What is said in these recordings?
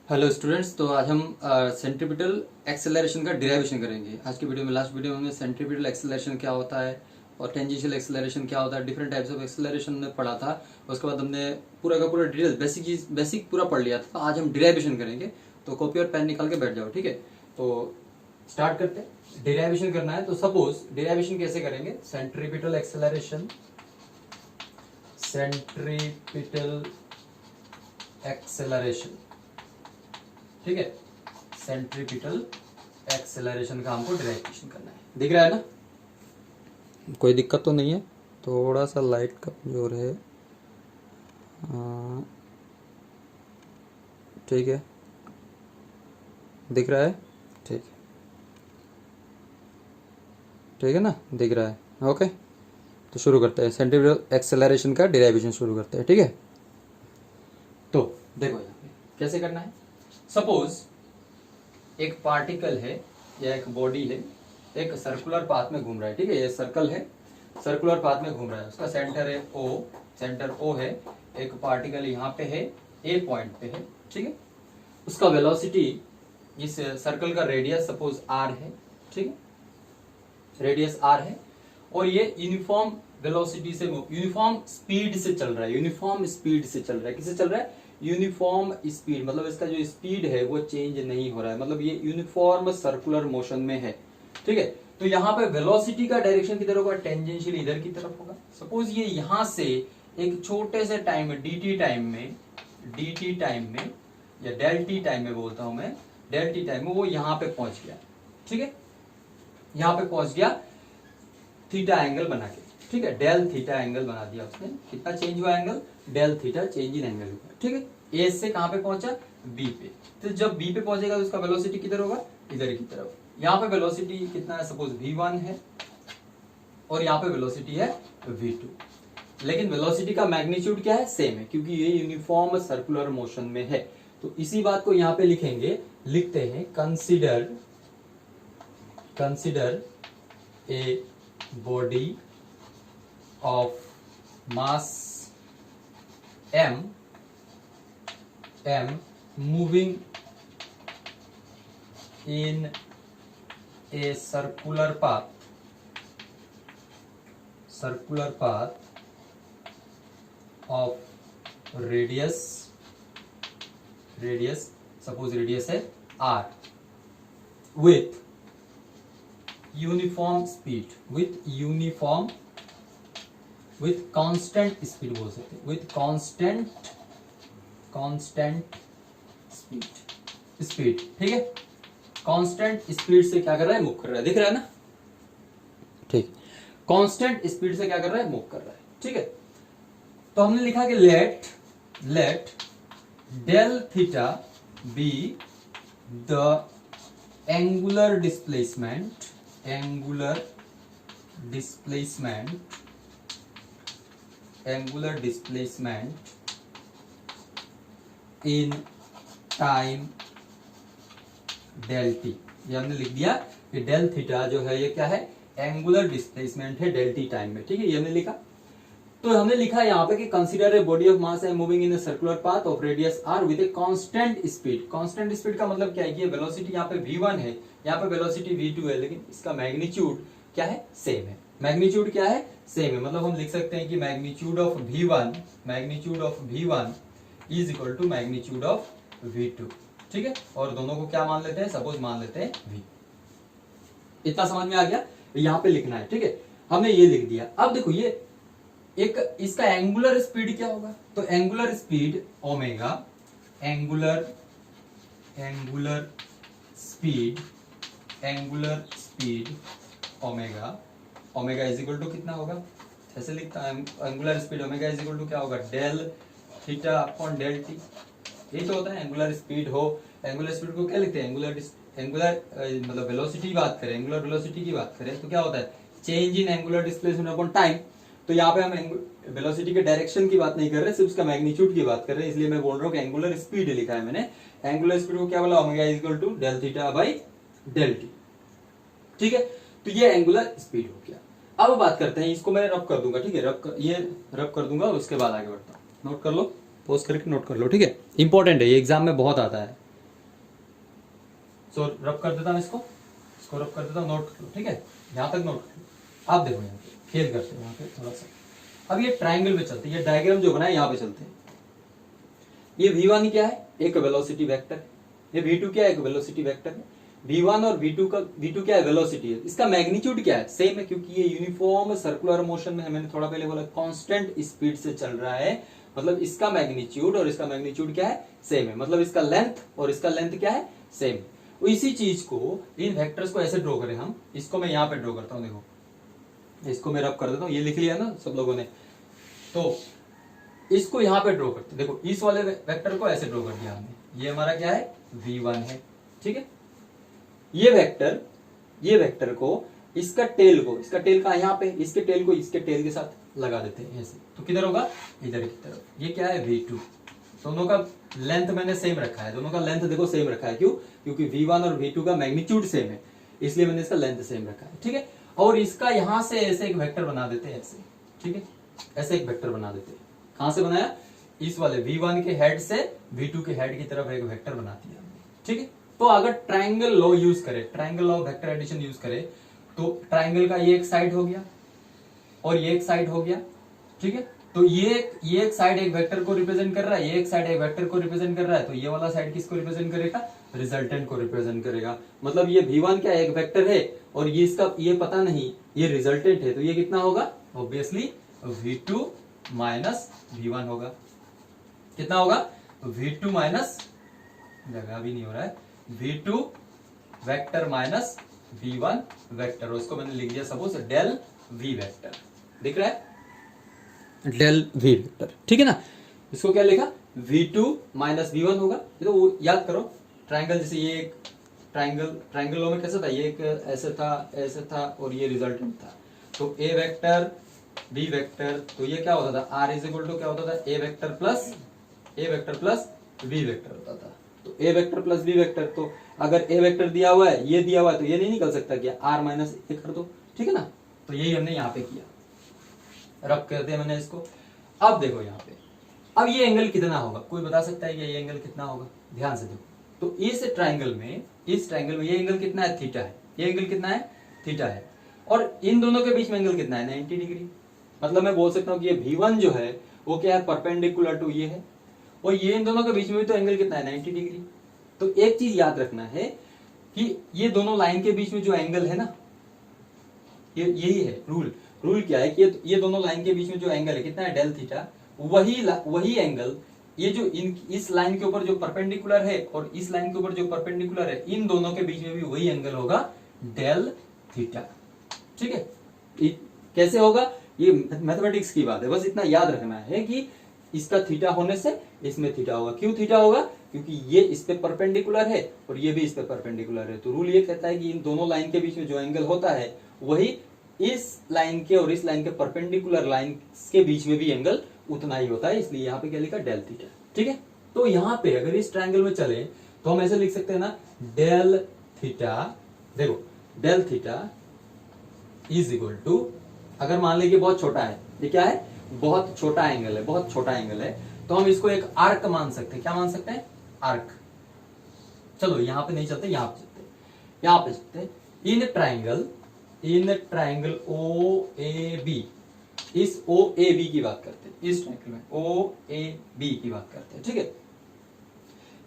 Hello students, तो आज हम सेंट्रीपिटल एक्सेलरेशन का डिराइवेशन करेंगे। आज की वीडियो में, लास्ट वीडियो में हमने सेंट्रीपिटल एक्सेलरेशन क्या होता है और टेंजेंशियल एक्सेलरेशन क्या होता है, डिफरेंट टाइप्स ऑफ एक्सेलरेशन हमने पढ़ा था। उसके बाद हमने पूरा का पूरा डिटेल बेसिक पूरा पढ़ लिया था। तो आज हम डिराइवेशन करेंगे, तो कॉपी और पेन निकाल के बैठ जाओ, ठीक है। तो स्टार्ट करते हैं। डिराइवेशन करना है तो सपोज डिराइवेशन कैसे करेंगे, सेंट्रीपिटल एक्सेलरेशन, सेंट्रीपिटल एक्सेलरेशन, ठीक है। सेंट्रीपिटल एक्सेलरेशन का हमको डिराइवेशन करना है। दिख रहा है ना, कोई दिक्कत तो नहीं है। थोड़ा सा लाइट का कमजोर है, ठीक है। दिख रहा है, ठीक है, ठीक है ना, दिख रहा है, ओके। तो शुरू करते हैं, सेंट्रीपिटल एक्सेलरेशन का डिराइवेशन शुरू करते हैं, ठीक है। तो देखो यहाँ पे कैसे करना है। सपोज एक पार्टिकल है या एक बॉडी है, एक सर्कुलर पाथ में घूम रहा है, ठीक है। ये सर्कल है, सर्कुलर पाथ में घूम रहा है, उसका सेंटर है ओ, सेंटर ओ है। एक पार्टिकल यहाँ पे है, ए पॉइंट पे है, ठीक है। उसका वेलोसिटी, इस सर्कल का रेडियस सपोज आर है, ठीक है, रेडियस आर है। और ये यूनिफॉर्म वेलोसिटी से, यूनिफॉर्म स्पीड से चल रहा है, यूनिफॉर्म स्पीड से चल रहा है। किससे चल रहा है? यूनिफॉर्म स्पीड, मतलब इसका जो स्पीड है वो चेंज नहीं हो रहा है, मतलब ये यूनिफॉर्म सर्कुलर मोशन में है, ठीक है। तो यहाँ पे वेलोसिटी का डायरेक्शन किधर होगा? टेंजेंशियल इधर की तरफ होगा। सपोज ये यहां से एक छोटे से टाइम में, dt टाइम में या डेल टी टाइम में बोलता हूं मैं, डेल टी टाइम में वो यहां पे पहुंच गया, ठीक है। यहां पे पहुंच गया थीटा एंगल बना के, ठीक है। डेल थीटा एंगल बना दिया उसने। कितना चेंज हुआ angle? Del theta change in angle हुआ, ठीक है। ए से कहां पे पहुंचा? बी पे। तो जब बी पे पहुंचेगा तो उसका वेलोसिटी किधर होगा? इधर की तरफ। यहाँ पे वेलोसिटी कितना है? सपोज v1 है और यहाँ पे वेलोसिटी है v2। लेकिन वेलोसिटी का मैग्नीट्यूड क्या है? सेम है, क्योंकि ये यूनिफॉर्म सर्कुलर मोशन में है। तो इसी बात को यहाँ पे लिखेंगे, लिखते हैं consider a body of mass m moving in a circular path of radius, suppose radius है r, with constant speed बोल सकते हैं, with constant speed, ठीक है। कांस्टेंट स्पीड से क्या कर रहा है? मूव कर रहा है। दिख रहा है ना, ठीक। कांस्टेंट स्पीड से क्या कर रहा है? मूव कर रहा है, ठीक है। तो हमने लिखा कि let del theta be the angular displacement in time del t. ये हमने लिख दिया कि डेल थीटा जो है ये क्या है? एंगुलर डिस्प्लेसमेंट है डेल टी टाइम में, ठीक है। ये हमने लिखा। तो हमने लिखा यहाँ पे कि consider a body of mass am moving in a circular path of radius r with a constant speed. Constant speed का मतलब क्या है कि ये वेलोसिटी यहाँ पे v1 है, यहाँ पे वेलोसिटी v2 है, लेकिन इसका मैग्नीट्यूड क्या है? सेम है। मैग्नीट्यूड क्या है? सेम है। मतलब हम लिख सकते हैं कि magnitude of v1 is equal to magnitude of v2, ठीक है। और दोनों को क्या मान लेते हैं? सपोज मान लेते हैं v। इतना समझ में आ गया? यहाँ पे लिखना है, ठीक है। हमने ये लिख दिया। अब देखो ये एक इसका एंगुलर स्पीड क्या होगा? तो angular speed omega, angular speed omega is equal to कितना होगा? ऐसे लिखता है, angular speed omega is equal to क्या होगा? Del theta upon del t. यही तो होता है एंगुलर स्पीड हो। एंगुलर स्पीड को क्या लिखते हैं? एंगुलर मतलब वेलोसिटी की बात करें, एंगुलर वेलोसिटी की बात करें तो क्या होता है? Change in angular displacement upon time. तो यहाँ पे हम वेलोसिटी के डायरेक्शन की बात नहीं कर रहे, सिर्फ उसका मैग्नीट्यूड की बात कर रहे हैं, इसलिए मैं बोल रहा हूँ कि एंगुलर स्पीड लिखा है मैंने। एंगुलर स्पीड को क्या बोला? Omega is equal to del theta by del t, ठीक है। तो ये एंगुलर स्पीड हो गया। अब बात करते हैं, इसको मैं रब कर दूंगा, ठीक है। रब कर दूंगा, उसके बाद आगे बढ़ता हूँ। नोट कर लो, पोज करके नोट कर लो, ठीक है। इंपॉर्टेंट है ये, एग्जाम में बहुत आता है। सो रब कर देता हूं इसको रब कर देता हूं, नोट कर लो, ठीक है, यहां तक नोट कर लो। अब देखो यहाँ पे खेल करते हैं यहाँ पे थोड़ा सा। अब ये ट्राइंगल पे चलते हैं, ये डायग्राम जो बनाया यहाँ पे चलते हैं। ये v1 क्या है, एक वेलोसिटी वेक्टर, ये v2 क्या है, एक वेलोसिटी वेक्टर है। v1 और v2 क्या है, वेलोसिटी है। इसका मैग्नीट्यूड क्या है, सेम है, क्योंकि ये यूनिफॉर्म सर्कुलर मोशन में है। मैंने थोड़ा पहले बोला कांस्टेंट स्पीड से चल रहा है, मतलब इसका मैग्नीट्यूड और इसका मैग्नीट्यूड क्या है, सेम है। मतलब इसका लेंथ और इसका लेंथ क्या है, सेम है। इसी चीज को, इन वेक्टर्स को ऐसे ड्रॉ करें हम, इसको मैं यहाँ पे ड्रॉ करता हूँ, देखो इसको मैं रब कर देता हूँ, ये लिख लिया ना सब लोगों ने, तो इसको यहां पे ड्रॉ करते, देखो इस वाले वेक्टर को ऐसे ड्रॉ कर दिया हमने, ये हमारा क्या है, v1 है, ठीक है। ये वेक्टर को इसका टेल का यहाँ पे, इसके टेल को इसके टेल के साथ लगा देते हैं ऐसे, तो किधर होगा, इधर की तरफ। ये क्या है, v2। दोनों का लेंथ मैंने सेम रखा है, दोनों का लेंथ देखो सेम रखा है, क्यों, क्योंकि v1 और v2 का मैग्नीट्यूड सेम है, इसलिए मैंने इसका लेंथ सेम रखा है, ठीक है। और इसका यहां से ऐसे एक वेक्टर बना देते हैं ऐसे, ठीक है, ऐसे एक वेक्टर बना देते हैं। कहां से बनाया, इस वाले v1 के हेड से v2 के हेड की तरफ एक वेक्टर बना दिया, ठीक है। तो अगर ट्राइंगल लॉ यूज करें, triangle law vector addition use करें, तो ट्राइंगल का ये एक साइड हो गया और ये एक साइड हो गया, ठीक है। तो ये एक साइड एक वेक्टर को रिप्रेजेंट कर रहा है, ये एक साइड एक वेक्टर को रिप्रेजेंट कर रहा है, तो ये वाला साइड किसको रिप्रेजेंट करेगा, रिजल्टेंट को रिप्रेजेंट करेगा। मतलब ये v1 क्या एक वेक्टर है और ये इसका ये पता नहीं, ये रिजल्टेंट है, तो ये कितना होगा, ऑब्वियसली v2 माइनस v1 होगा। कितना होगा, v2 माइनस, जगह भी नहीं हो रहा है, v2 vector minus v1 vector, और उसको मैंने लिख दिया सपोज डेल v वेक्टर, दिख रहा है, डेल v वेक्टर, ठीक है ना। इसको क्या लिखा, v2 माइनस v1 होगा। तो वो याद करो, ट्राइंगल जैसे ये एक ट्राइंगल लॉ में कैसा था, ये एक ऐसे था और ये रिजल्टेंट था। तो a वेक्टर b वेक्टर, तो ये क्या होता था, r इज इक्वल टू क्या होता था, a vector plus b vector होता था। तो a vector plus b vector, तो अगर a वेक्टर दिया हुआ है, ये दिया हुआ है, तो ये नहीं निकल सकता क्या, r माइनस a कर दो, ठीक है ना। तो यही हमने यहाँ पे किया, रब कर दिया मैंने इसको। अब देखो यहाँ पे, अब ये एंगल कितना होगा, कोई बता सकता है कि ये एंगल कितना होगा, ध्यान से देखो। तो इस ट्राइंगल में ये एंगल कितना है, थीटा है, ये एंगल कितना है, थीटा है, और इन दोनों के बीच में एंगल कितना है, 90 डिग्री। मतलब मैं बोल सकता हूँ कि ये v1 जो है वो क्या है, परपेंडिकुलर टू ये है, और ये इन दोनों के बीच में भी तो एंगल कितना है, 90 डिग्री। तो एक चीज याद रखना है कि ये दोनों लाइन के बीच में जो एंगल है ना, ये यही है रूल क्या है कि ये दोनों लाइन के बीच में जो एंगल है कितना है, डेल थीटा, वही एंगल, ये जो इस लाइन के ऊपर जो परपेंडिकुलर है और इस लाइन के ऊपर जो परपेंडिकुलर है, इन दोनों के बीच में भी वही एंगल होगा, डेल थीटा, ठीक है। कैसे होगा, ये मैथमेटिक्स की बात है, बस इतना याद रखना है कि इसका थीटा होने से इसमें थीटा होगा। क्यों थीटा होगा, क्योंकि ये इस पे परपेंडिकुलर है और ये भी इस पे परपेंडिकुलर है। तो रूल ये कहता है कि इन दोनों लाइन के बीच में जो एंगल होता है वही इस लाइन के और इस लाइन के परपेंडिकुलर लाइन के बीच में भी एंगल उतना ही होता है, इसलिए यहाँ पे क्या लिखा, डेल थीटा, ठीक है। तो यहाँ पे अगर इस ट्रायंगल में चले तो हम ऐसे लिख सकते हैं ना, डेल थीटा, देखो del theta is equal to, अगर मान लीजिए बहुत छोटा है, ये क्या है, बहुत छोटा एंगल है, बहुत छोटा एंगल है, तो हम इसको एक आर्क मान सकते हैं। क्या मान सकते हैं, आर्क। चलो यहाँ पे नहीं चलते, यहाँ पे चलते, यहाँ पे चलते। In triangle O A B, इस ओ ए बी की बात करते हैं, इस ट्राइंगल में ओ ए बी की बात करते हैं, ठीक है।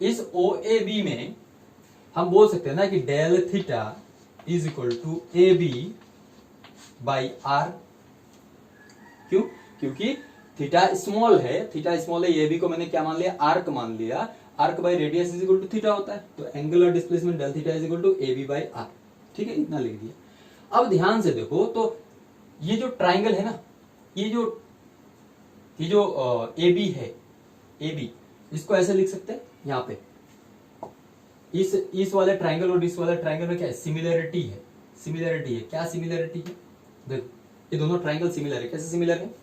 इस ओ ए बी में हम बोल सकते हैं ना कि del theta is equal to A B by r. क्यों, क्योंकि थीटा स्मॉल है, ए बी को मैंने क्या मान लिया, आर्क मान लिया, arc by radius is equal to theta होता है, तो angular displacement del theta is equal to A B by r, ठीक है, इतना लिख दिया। अब ध्यान से देखो, तो ये जो ट्राइंगल है ना, ये जो ए बी है, ए बी, इसको ऐसे लिख सकते हैं, यहाँ पे इस वाले ट्राइंगल और इस वाले ट्राइंगल में क्या है, सिमिलरिटी है, क्या सिमिलरिटी है, देखो ये दोनों ट्राइंगल सिमिलर है। कैसे सिमिलर है,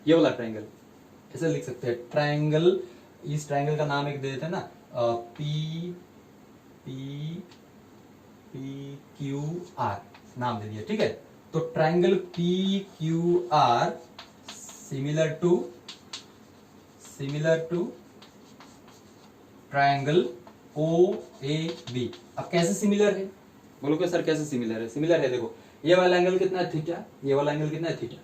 ये वाला ट्राइंगल ऐसे लिख सकते हैं, ट्राइंगल, इस ट्राइंगल का नाम एक दे देते हैं ना, P P P Q R नाम दे दिया, ठीक है। तो triangle P Q R similar to triangle O A B. अब कैसे सिमिलर है, बोलो कि सर कैसे सिमिलर है? सिमिलर है, देखो ये वाला एंगल कितना है थीटा, ये वाला एंगल कितना है थीटा,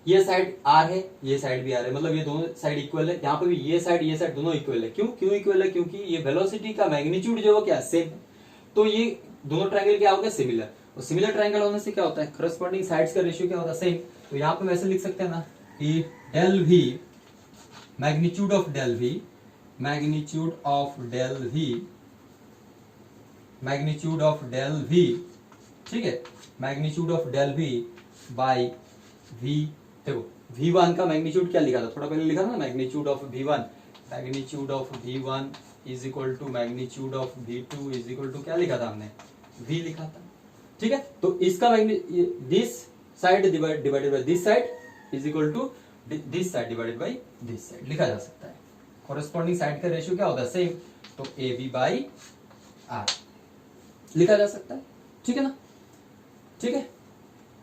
ये साइड आर है, ये साइड भी आर है, मतलब ये दोनों साइड इक्वल है। यहाँ पे भी ये साइड दोनों इक्वल है। क्यों क्यों इक्वल है? क्योंकि ये वेलोसिटी का मैग्नीट्यूड जो है क्या सेम है। तो ये दोनों ट्रायंगल क्या हो गया? सिमिलर। और सिमिलर ट्रायंगल होने से क्या होता है? करस्पॉन्डिंग साइड्स का रेशियो क्या होता है? सेम। तो यहाँ पे वैसे लिख सकते हैं ना कि del we, magnitude of del we, magnitude of del we, magnitude of del we, ठीक है, magnitude of del we by v. देखो V1 का मैग्नीट्यूड क्या लिखा था? थोड़ा पहले लिखा था ना, magnitude of V1, magnitude of V1 is equal to magnitude of V2 is equal to क्या लिखा था हमने? V लिखा था, ठीक है। तो इसका this side divided by this side is equal to this side divided by this side लिखा जा सकता है। कॉरेस्पॉन्डिंग साइड का रेशियो क्या होता है? सेम। तो AB बाई R लिखा जा सकता है, ठीक है ना? ठीक है।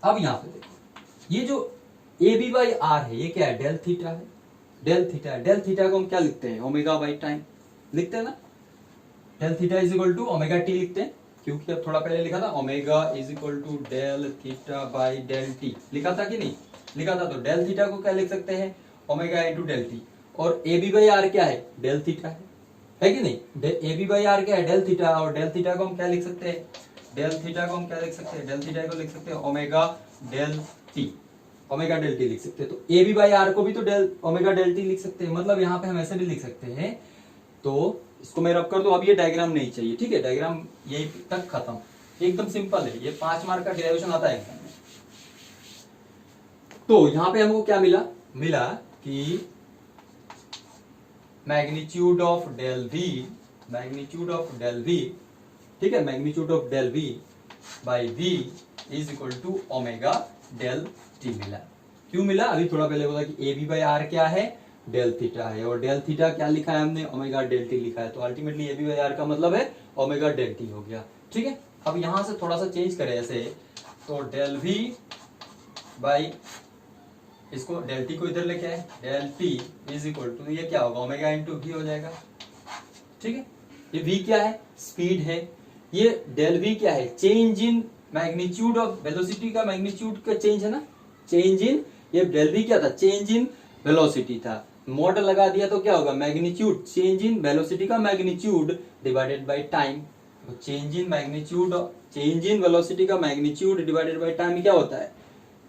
अब यहां पे देखो ये जो AB बाई आर है, ये क्या है? डेल थीटा है, डेल थीटा है। डेल थीटा को हम क्या लिखते हैं? ओमेगा बाई टाइम लिखते हैं ना। Del theta is equal to omega T लिखते हैं, क्योंकि अब थोड़ा पहले लिखा था omega is equal to del theta by del T, लिखा था कि नहीं? लिखा था। तो डेल थीटा को क्या लिख सकते हैं? Omega into del T. और AB बाई आर क्या है? डेल थीटा है कि नहीं? AB बाई आर क्या है? Del theta. और डेल थीटा को हम क्या लिख सकते हैं? डेल थीटा को हम क्या लिख सकते हैं? डेल थीटा को लिख सकते हैं omega del T, omega del T लिख सकते हैं। तो AB बाई आर को भी तो डेल ओमेगा डेल टी लिख सकते हैं, मतलब यहाँ पे हम ऐसे भी लिख सकते हैं। तो इसको मैं रब कर दूं, अब ये डायग्राम नहीं चाहिए, ठीक है? डायग्राम यही तक खत्म, एकदम सिंपल है। ये 5 मार्क का डेरिवेशन आता है एग्जाम में। तो यहाँ पे हमको क्या मिला? मिला कि magnitude of del we, magnitude of del we, ठीक है, magnitude of del we by V is equal to omega del T मिला। क्यों मिला? अभी थोड़ा पहले बोला कि AB बाई आर क्या है? डेल थीटा है। और डेल थीटा क्या लिखा है हमने? ओमेगा डेल टी लिखा है। तो अल्टीमेटली AB बाई आर का मतलब है ओमेगा डेल टी हो गया, ठीक है। अब यहां से थोड़ा सा चेंज करें ऐसे, तो डेल वी बाई, इसको डेल टी को इधर लेके आए, del T is equal to ये क्या होगा? ओमेगा इंटू वी हो जाएगा, ठीक है। ये V क्या है? स्पीड है। ये डेल V क्या है? Change in magnitude of velocity का मैग्नीट्यूड का चेंज है ना, चेंज इन। ये डेल V क्या था? चेंज इन वेलोसिटी था। मॉडल लगा दिया तो क्या होगा? मैग्नीट्यूड, चेंज इन वेलोसिटी का मैग्नीट्यूड डिवाइडेड बाय टाइम। तो change in magnitude, change in velocity का मैग्नीट्यूड डिवाइडेड बाय टाइम क्या होता है?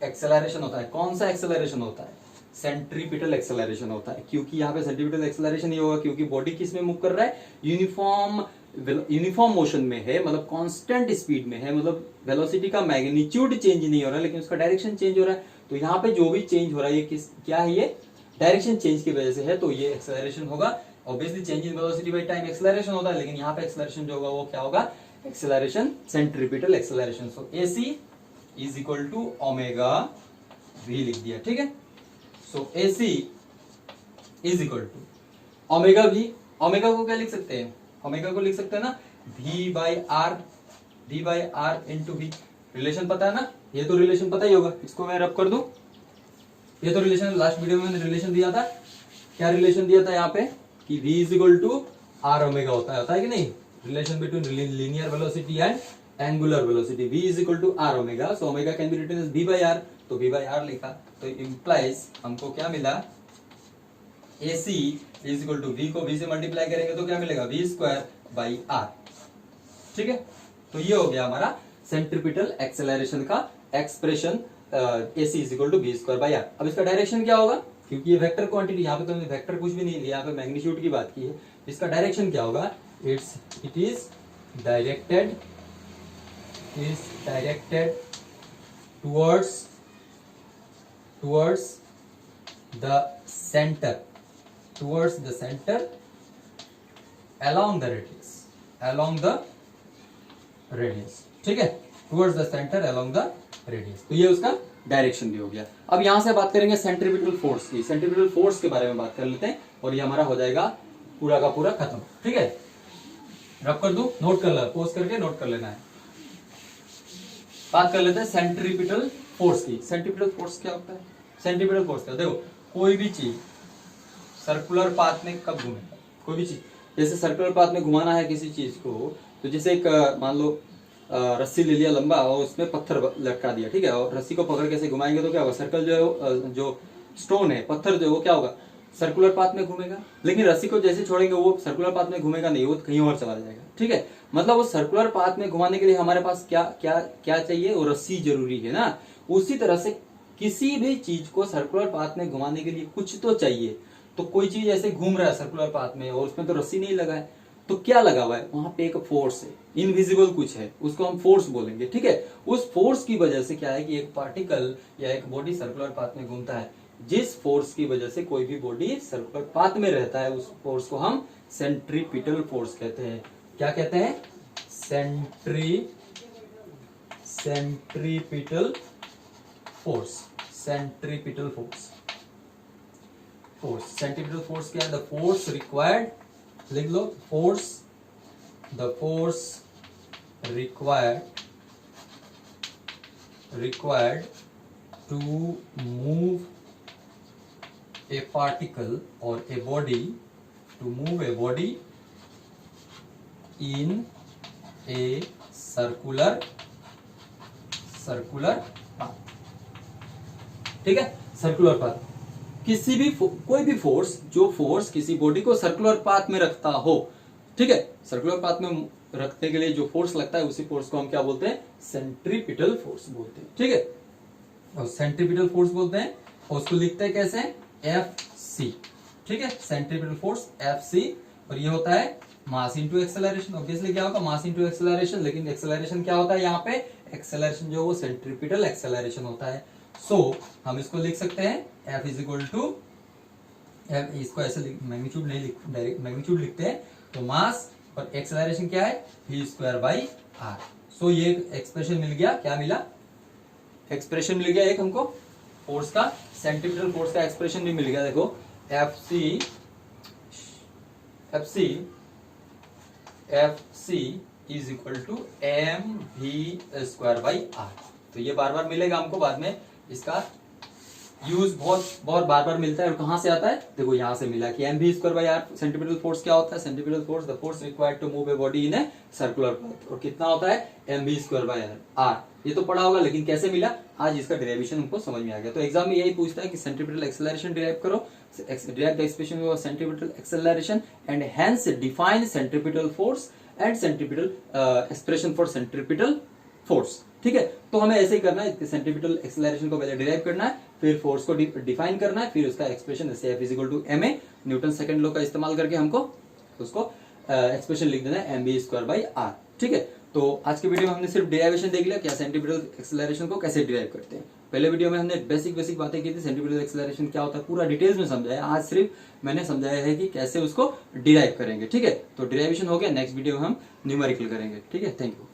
एक्सेलरेशन होता है। कौन सा एक्सेलरेशन होता है? सेंट्रीपिटल एक्सेलरेशन होता है, क्योंकि यहाँ पे सेंट्रीपिटल एक्सेलरेशन ही होगा, क्योंकि बॉडी किस में मूव कर रहा है? यूनिफॉर्म मोशन में है, मतलब कांस्टेंट स्पीड में है, मतलब वेलोसिटी का मैग्नीट्यूड चेंज नहीं हो रहा है, लेकिन उसका डायरेक्शन चेंज हो रहा है। तो यहाँ पे जो भी चेंज हो रहा है ये क्या है? ये डायरेक्शन चेंज की वजह से है, तो ये एक्सेलरेशन होगा। Obviously change in velocity by time acceleration होता है, लेकिन यहाँ पे एक्सेलरेशन जो होगा वो क्या होगा? Acceleration, centripetal acceleration. So AC is equal to omega V लिख दिया, ठीक है। So AC is equal to omega V. Omega को क्या लिख सकते हैं? ओमेगा को लिख सकते हैं ना V by R, V by R into V. Relation पता है ना? ये तो रिलेशन पता ही होगा। इसको मैं रब कर दूं, ये तो रिलेशन लास्ट वीडियो में मैंने रिलेशन दिया था। क्या रिलेशन दिया था यहाँ पे? कि V is equal to R omega होता है कि नहीं? Relation between linear velocity and angular velocity. V is equal to R omega, so omega can be written as V by R. तो V बाई आर लिखा, तो implies हमको क्या मिला? AC is equal to V को V से multiply करेंगे तो क्या मिलेगा? V स्क्वायर बाई आर, ठीक है। तो ये हो गया हमारा सेंट्रीपिटल एक्सेलरेशन का expression, AC is equal to V square by R. अब इसका डायरेक्शन क्या होगा? क्योंकि ये वेक्टर क्वांटिटी, यहाँ पे तो वेक्टर कुछ भी नहीं लिया, यहाँ पे मैग्नीट्यूड की बात की है। इसका डायरेक्शन क्या होगा? It is directed towards the center along the radius, ठीक है, towards the center along the radius। तो ये उसका डायरेक्शन भी हो गया। अब यहां से बात करेंगे सेंट्रीपिटल फोर्स की। सेंट्रीपिटल फोर्स के बारे में बात कर लेते हैं और ये हमारा हो जाएगा पूरा का पूरा खत्म, ठीक है। रब कर दूं, नोट कर लो, पोज करके नोट कर लेना है। बात कर लेते हैं सेंट्रीपिटल फोर्स की। सेंट्रीपिटल फोर्स क्या होता है? सेंट्रीपिटल फोर्स क्या? देखो कोई भी चीज सर्कुलर पाथ में कब घूमेगा? कोई भी चीज, जैसे सर्कुलर पाथ में घुमाना है किसी चीज को, तो जैसे एक मान लो रस्सी ले लिया लंबा और उसमें पत्थर लटका दिया, ठीक है, और रस्सी को पकड़ के ऐसे घुमाएंगे तो क्या होगा, सर्कल जो है जो स्टोन है, पत्थर जो है वो क्या होगा, सर्कुलर पाथ में घूमेगा। लेकिन रस्सी को जैसे छोड़ेंगे वो सर्कुलर पाथ में घूमेगा नहीं, वो कहीं और चला जाएगा, ठीक है। मतलब वो सर्कुलर पाथ में घुमाने के लिए हमारे पास क्या क्या क्या चाहिए, वो रस्सी जरूरी है ना। उसी तरह से किसी भी चीज को सर्कुलर पाथ में घुमाने के लिए कुछ तो चाहिए। तो कोई चीज ऐसे घूम रहा है सर्कुलर पाथ में और उसमें तो रस्सी नहीं लगा है, तो क्या लगा हुआ है वहां पे, एक फोर्स है, इनविजिबल कुछ है, उसको हम फोर्स बोलेंगे, ठीक है। उस फोर्स की वजह से क्या है कि एक पार्टिकल या एक बॉडी सर्कुलर पाथ में घूमता है। जिस फोर्स की वजह से कोई भी बॉडी सर्कुलर पाथ में रहता है, उस फोर्स को हम सेंट्रीपिटल फोर्स कहते हैं। क्या कहते हैं, centripetal force. Centripetal force, centripetal force क्या है, द फोर्स रिक्वायर्ड, लिख लो, the force required to move a particle or a body, in a circular path, ठीक है। सर्कुलर पाथ, किसी भी कोई भी फोर्स, जो फोर्स किसी बॉडी को सर्कुलर पाथ में रखता हो, ठीक है। सर्कुलर पाथ में रखने के लिए जो फोर्स लगता है उसी फोर्स को हम क्या बोलते हैं, सेंट्रीपिटल फोर्स बोलते हैं, ठीक है। और सेंट्रीपिटल फोर्स बोलते हैं, और उसको लिखते हैं कैसे, Fc, ठीक है। सेंट्रीपिटल फोर्स Fc, और ये होता है मास इंटू एक्सेलरेशन। ऑब्वियसली क्या होगा, मास इंटू एक्सेलरेशन, लेकिन एक्सेलरेशन क्या होता है यहाँ पे, एक्सेलरेशन जो वो सेंट्रीपिटल एक्सेलरेशन होता है। सो हम इसको लिख सकते हैं F इज इक्वल टू, इसको ऐसे मैग्नीट्यूड नहीं लिख, डायरेक्ट मैग्नीट्यूड लिखते हैं, तो मास और एक्सेलरेशन क्या है, v²/r। सो ये एक्सप्रेशन मिल गया, क्या मिला, एक्सप्रेशन मिल गया एक हमको फोर्स का, सेंट्रीपिटल फोर्स का एक्सप्रेशन भी मिल गया। देखो Fc is equal to mv²/r। तो ये बार बार मिलेगा हमको बाद में, इसका यूज बहुत बार बार मिलता है। और कहां से आता है, देखो यहां से मिला कि mv²/r। सेंट्रीपिटल फोर्स क्या होता है, centripetal force, the force required to move a body in a circular path, और कितना होता है, mv²/r। ये तो पढ़ा होगा, लेकिन कैसे मिला, आज इसका डेरिवेशन हमको समझ में आ गया। तो एग्जाम में यही पूछता है कि सेंट्रीपिटल एक्सेलरेशन डिराइव करो, derive the expression of centripetal acceleration and hence define centripetal force and centripetal expression for centripetal force, ठीक है। तो हमें ऐसे ही करना है, सेंट्रीपिटल एक्सेलरेशन को पहले डिराइव करना है, फिर फोर्स को डिफाइन करना है, फिर उसका एक्सप्रेशन, जैसे F is equal to ma, Newton second law का इस्तेमाल करके हमको उसको एक्सप्रेशन लिख देना है mv²/r, ठीक है। तो आज के वीडियो में हमने सिर्फ डेरिवेशन देख लिया, क्या सेंट्रीपिटल एक्सेलरेशन को कैसे डिराइव करते हैं। पहले वीडियो में हमने बेसिक बातें की थी, सेंट्रीपिटल एक्सेलरेशन क्या होता है पूरा डिटेल्स में समझाया। आज सिर्फ मैंने समझाया है कि कैसे उसको डिराइव करेंगे, ठीक है। तो डिराइवेशन हो गया, नेक्स्ट वीडियो में हम न्यूमेरिकल करेंगे, ठीक है। Thank you.